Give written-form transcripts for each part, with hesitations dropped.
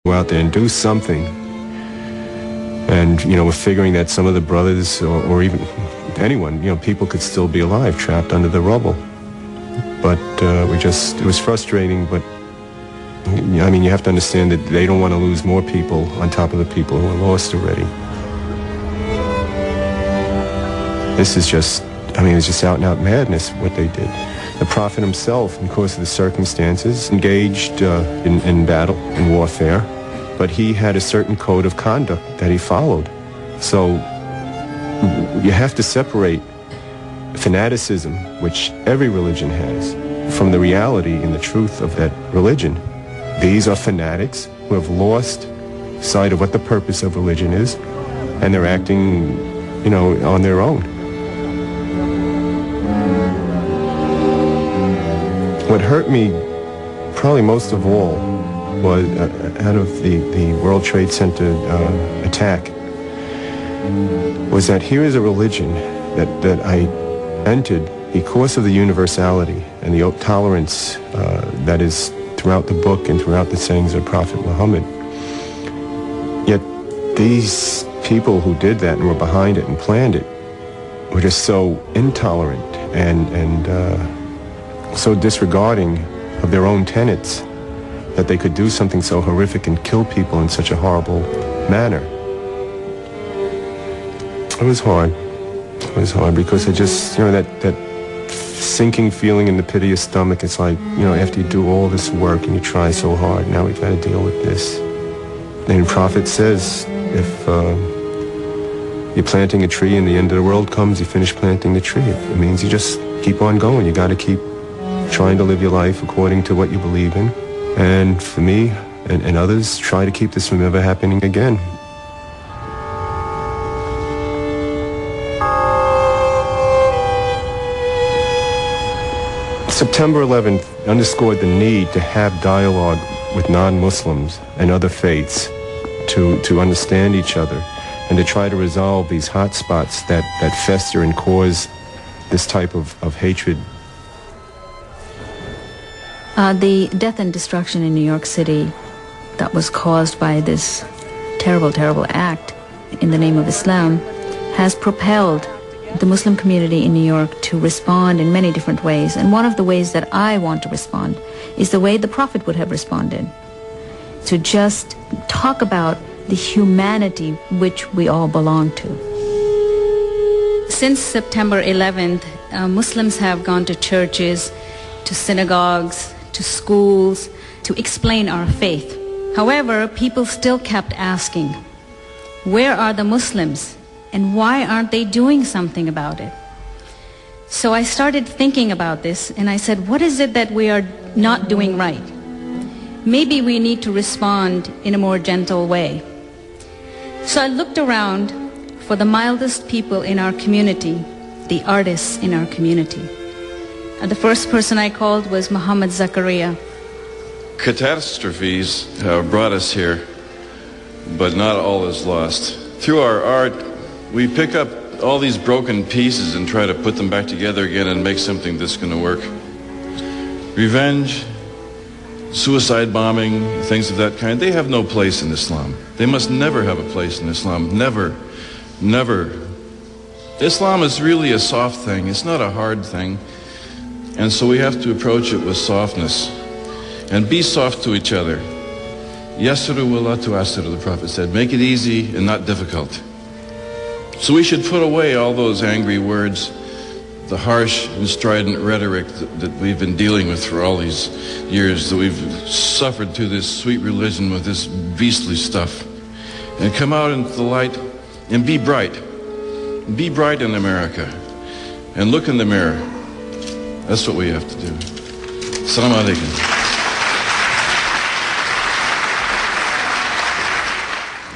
Go out there and do something. And, we're figuring that some of the brothers or even anyone, people could still be alive, trapped under the rubble. But it was frustrating, but, you have to understand that they don't want to lose more people on top of the people who are lost already. This is just, it's just out-and-out madness what they did. The Prophet himself, because of the circumstances, engaged in battle, in warfare, but he had a certain code of conduct that he followed. So you have to separate fanaticism, which every religion has, from the reality and the truth of that religion. These are fanatics who have lost sight of what the purpose of religion is, and they're acting, on their own. What hurt me probably most of all was out of the World Trade Center attack was that here is a religion that I entered because of the universality and the tolerance that is throughout the book and throughout the sayings of Prophet Mohammed. Yet these people who did that and were behind it and planned it were just so intolerant and so disregarding of their own tenets that they could do something so horrific and kill people in such a horrible manner. It was hard. It was hard because it just, that sinking feeling in the pit of your stomach. It's like, after you do all this work and you try so hard, now we've got to deal with this. And the Prophet says, if you're planting a tree and the end of the world comes, you finish planting the tree. It means you just keep on going. You got to keep trying to live your life according to what you believe in. And for me and others, try to keep this from ever happening again. September 11th underscored the need to have dialogue with non-Muslims and other faiths to understand each other and to try to resolve these hot spots that fester and cause this type of hatred. The death and destruction in New York City that was caused by this terrible, terrible act in the name of Islam has propelled the Muslim community in New York to respond in many different ways. And one of the ways that I want to respond is the way the Prophet would have responded. To just talk about the humanity which we all belong to. Since September 11th, Muslims have gone to churches, to synagogues, to schools, to explain our faith. However, people still kept asking, where are the Muslims? And why aren't they doing something about it? So I started thinking about this, and I said, what is it that we are not doing right? Maybe we need to respond in a more gentle way. So I looked around for the mildest people in our community, the artists in our community. And the first person I called was Muhammad Zakaria. Catastrophes have brought us here, but not all is lost. Through our art, we pick up all these broken pieces and try to put them back together again and make something that's going to work. Revenge, suicide bombing, things of that kind, they have no place in Islam. They must never have a place in Islam. Never. Never. Islam is really a soft thing. It's not a hard thing. And so we have to approach it with softness. And be soft to each other. Yasiru wa la tu'asiru, the Prophet said. Make it easy and not difficult. So we should put away all those angry words, the harsh and strident rhetoric that we've been dealing with for all these years, that we've suffered through this sweet religion with this beastly stuff, and come out into the light and be bright. Be bright in America and look in the mirror. That's what we have to do. Assalamu alaikum.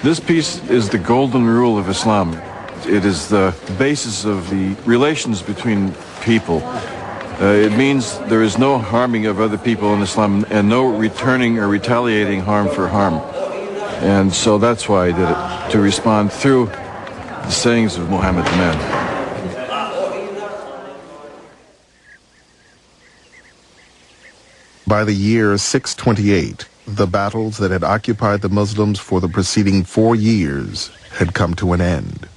This piece is the golden rule of Islam. It is the basis of the relations between people. It means there is no harming of other people in Islam and no returning or retaliating harm for harm. And so that's why I did it, to respond through the sayings of Muhammad the man. By the year 628, The battles that had occupied the Muslims for the preceding 4 years had come to an end.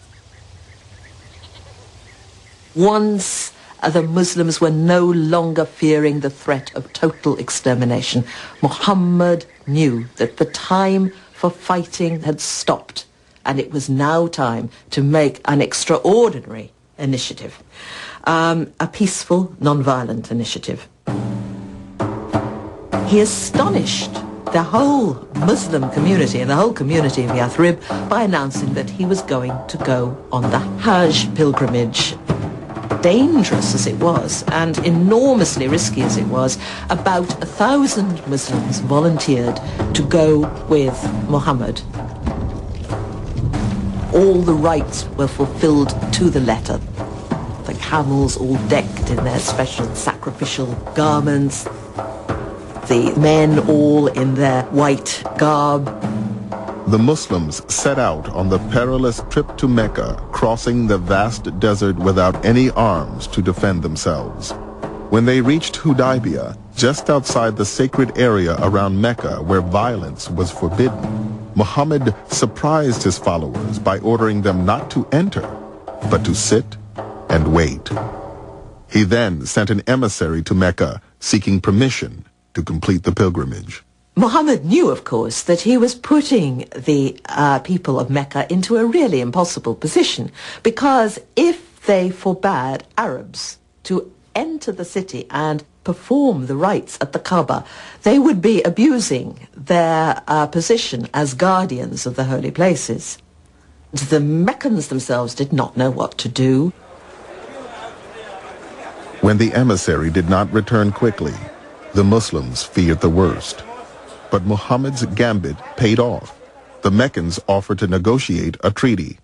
Once the Muslims were no longer fearing the threat of total extermination, Muhammad knew that the time for fighting had stopped, and it was now time to make an extraordinary initiative, a peaceful, non-violent initiative. He astonished the whole Muslim community and the whole community of Yathrib by announcing that he was going to go on the Hajj pilgrimage. Dangerous as it was and enormously risky as it was, about 1,000 Muslims volunteered to go with Muhammad. All the rites were fulfilled to the letter. The camels all decked in their special sacrificial garments, the men all in their white garb. The Muslims set out on the perilous trip to Mecca, crossing the vast desert without any arms to defend themselves. When they reached Hudaybiyah, just outside the sacred area around Mecca where violence was forbidden, Muhammad surprised his followers by ordering them not to enter, but to sit and wait. He then sent an emissary to Mecca seeking permission to complete the pilgrimage. Muhammad knew, of course, that he was putting the people of Mecca into a really impossible position, because if they forbade Arabs to enter the city and perform the rites at the Kaaba, they would be abusing their position as guardians of the holy places. The Meccans themselves did not know what to do. When the emissary did not return quickly, the Muslims feared the worst. But Muhammad's gambit paid off. The Meccans offered to negotiate a treaty.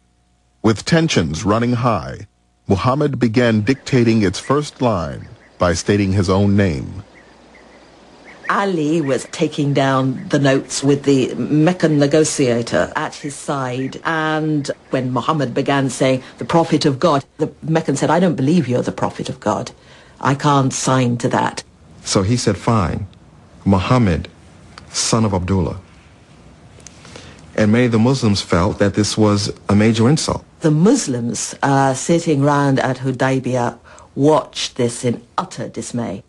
With tensions running high, Muhammad began dictating its first line by stating his own name. Ali was taking down the notes with the Meccan negotiator at his side, and when Muhammad began saying, "The Prophet of God," the Meccan said, "I don't believe you're the Prophet of God. I can't sign to that." So he said, "Fine, Muhammad, son of Abdullah." And many of the Muslims felt that this was a major insult. The Muslims sitting round at Hudaybiyah watched this in utter dismay.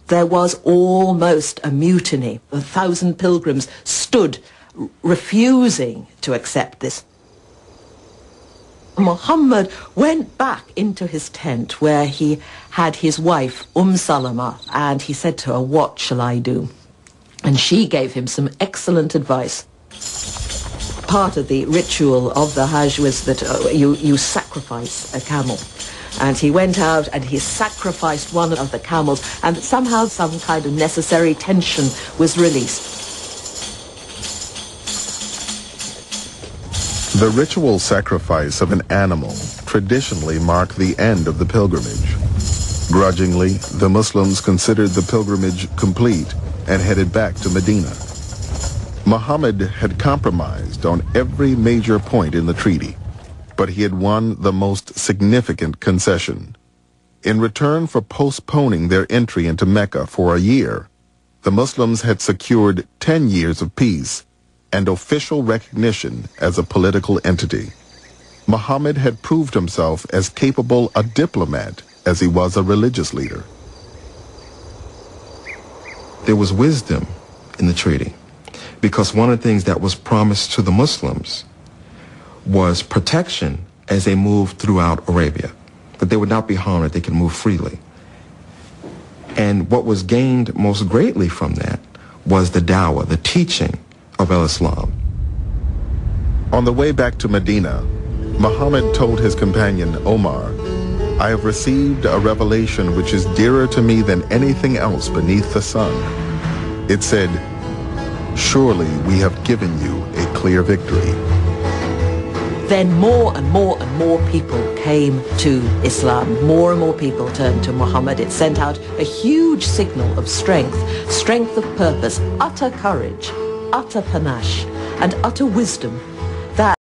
There was almost a mutiny. 1,000 pilgrims stood refusing to accept this. Muhammad went back into his tent where he had his wife Salama, and he said to her, "What shall I do?" And she gave him some excellent advice. Part of the ritual of the Hajj was that you sacrifice a camel. And he went out and he sacrificed one of the camels, and somehow some kind of necessary tension was released. The ritual sacrifice of an animal traditionally marked the end of the pilgrimage. Grudgingly, the Muslims considered the pilgrimage complete and headed back to Medina. Muhammad had compromised on every major point in the treaty, but he had won the most significant concession. In return for postponing their entry into Mecca for a year, the Muslims had secured 10 years of peace and official recognition as a political entity. Muhammad had proved himself as capable a diplomat as he was a religious leader. There was wisdom in the treaty, because one of the things that was promised to the Muslims was protection as they moved throughout Arabia, that they would not be harmed, that they could move freely. And what was gained most greatly from that was the dawah, the teaching of Islam. On the way back to Medina, Muhammad told his companion Omar, "I have received a revelation which is dearer to me than anything else beneath the sun." It said, "Surely we have given you a clear victory." Then more and more and more people came to Islam. More and more people turned to Muhammad. It sent out a huge signal of strength, strength of purpose, utter courage, utter panache, and utter wisdom